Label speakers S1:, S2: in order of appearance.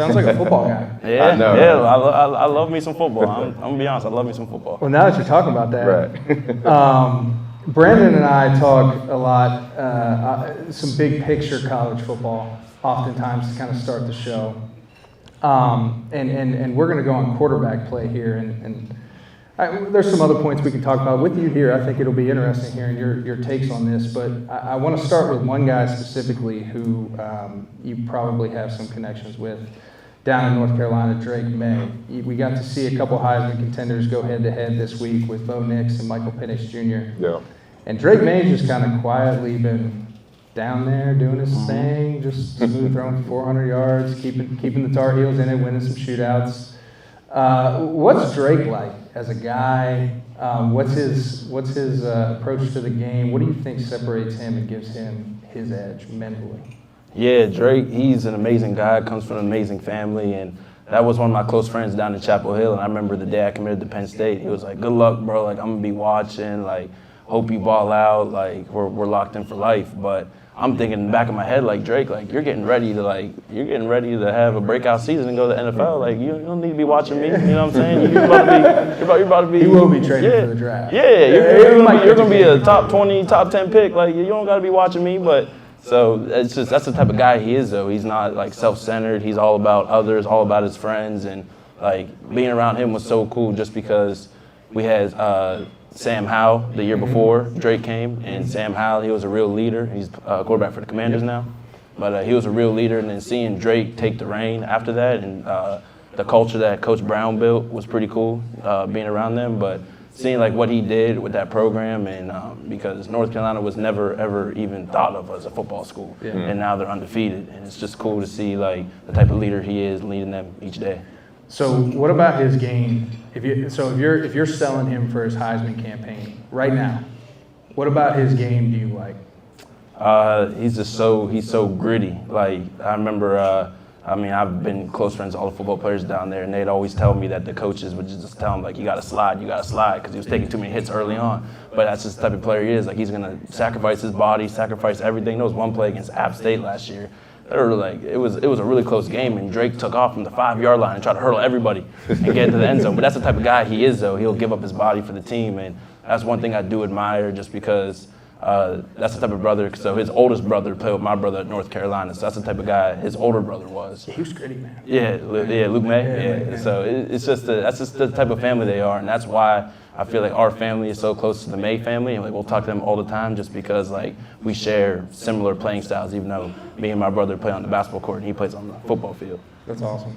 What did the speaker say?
S1: Sounds like a football guy.
S2: Yeah, I love me some football. I'm gonna be honest, I love me some football.
S1: Well, now that you're talking about that,
S3: Right.
S1: Brandon and I talk a lot, some big picture college football, oftentimes to kind of start the show. And we're going to go on quarterback play here. And there's some other points we can talk about with you here. I think it'll be interesting hearing your takes on this. But I want to start with one guy specifically who you probably have some connections with down in North Carolina, Drake Maye. We got to see a couple Heisman contenders go head-to-head this week with Bo Nix and Michael Penix Jr.
S3: Yeah.
S1: And Drake Maye's just kind of quietly been down there doing his thing, just smooth throwing for 400 yards, keeping the Tar Heels in it, winning some shootouts. What's Drake like as a guy? What's his approach to the game? What do you think separates him and gives him his edge mentally?
S2: Yeah, Drake, he's an amazing guy, comes from an amazing family, and that was one of my close friends down in Chapel Hill. And I remember the day I committed to Penn State, he was like, "Good luck, bro. Like, I'm gonna be watching. Like, hope you ball out. Like, we're locked in for life." But I'm thinking in the back of my head, like, Drake, like, you're getting ready to have a breakout season and go to the NFL. Like, you don't need to be watching me. You know what I'm saying? You're about to be.
S1: He will be traded for the draft.
S2: Yeah, you're gonna be a top 20, top 10 pick. Like, you don't gotta be watching me, but. So that's the type of guy he is, though. He's not like self-centered. He's all about others, all about his friends, and like being around him was so cool. Just because we had Sam Howell the year before Drake came, and Sam Howell, he was a real leader. He's a quarterback for the Commanders now, but he was a real leader. And then seeing Drake take the reign after that, and the culture that Coach Brown built was pretty cool. Being around them, but. Seeing like what he did with that program, and because North Carolina was never ever even thought of as a football school, and now they're undefeated, and it's just cool to see like the type of leader he is leading them each day.
S1: So what about his game? If you're selling him for his Heisman campaign right now, what about his game do you like?
S2: He's so gritty. Like I remember. I've been close friends with all the football players down there, and they'd always tell me that the coaches would just tell him, like, you got to slide, because he was taking too many hits early on. But that's just the type of player he is. Like, he's going to sacrifice his body, sacrifice everything. There was one play against App State last year. They were like, it was a really close game, and Drake took off from the 5-yard line and tried to hurdle everybody and get into the end zone. But that's the type of guy he is, though. He'll give up his body for the team, and that's one thing I do admire just because that's the type of brother. So his oldest brother played with my brother at North Carolina. So that's the type of guy his older brother was.
S1: He was gritty, man.
S2: Yeah, Luke Maye. Yeah. So it's just that's just the type of family they are, and that's why I feel like our family is so close to the Maye family, and like we'll talk to them all the time, just because like we share similar playing styles. Even though me and my brother play on the basketball court, and he plays on the football field.
S1: That's awesome.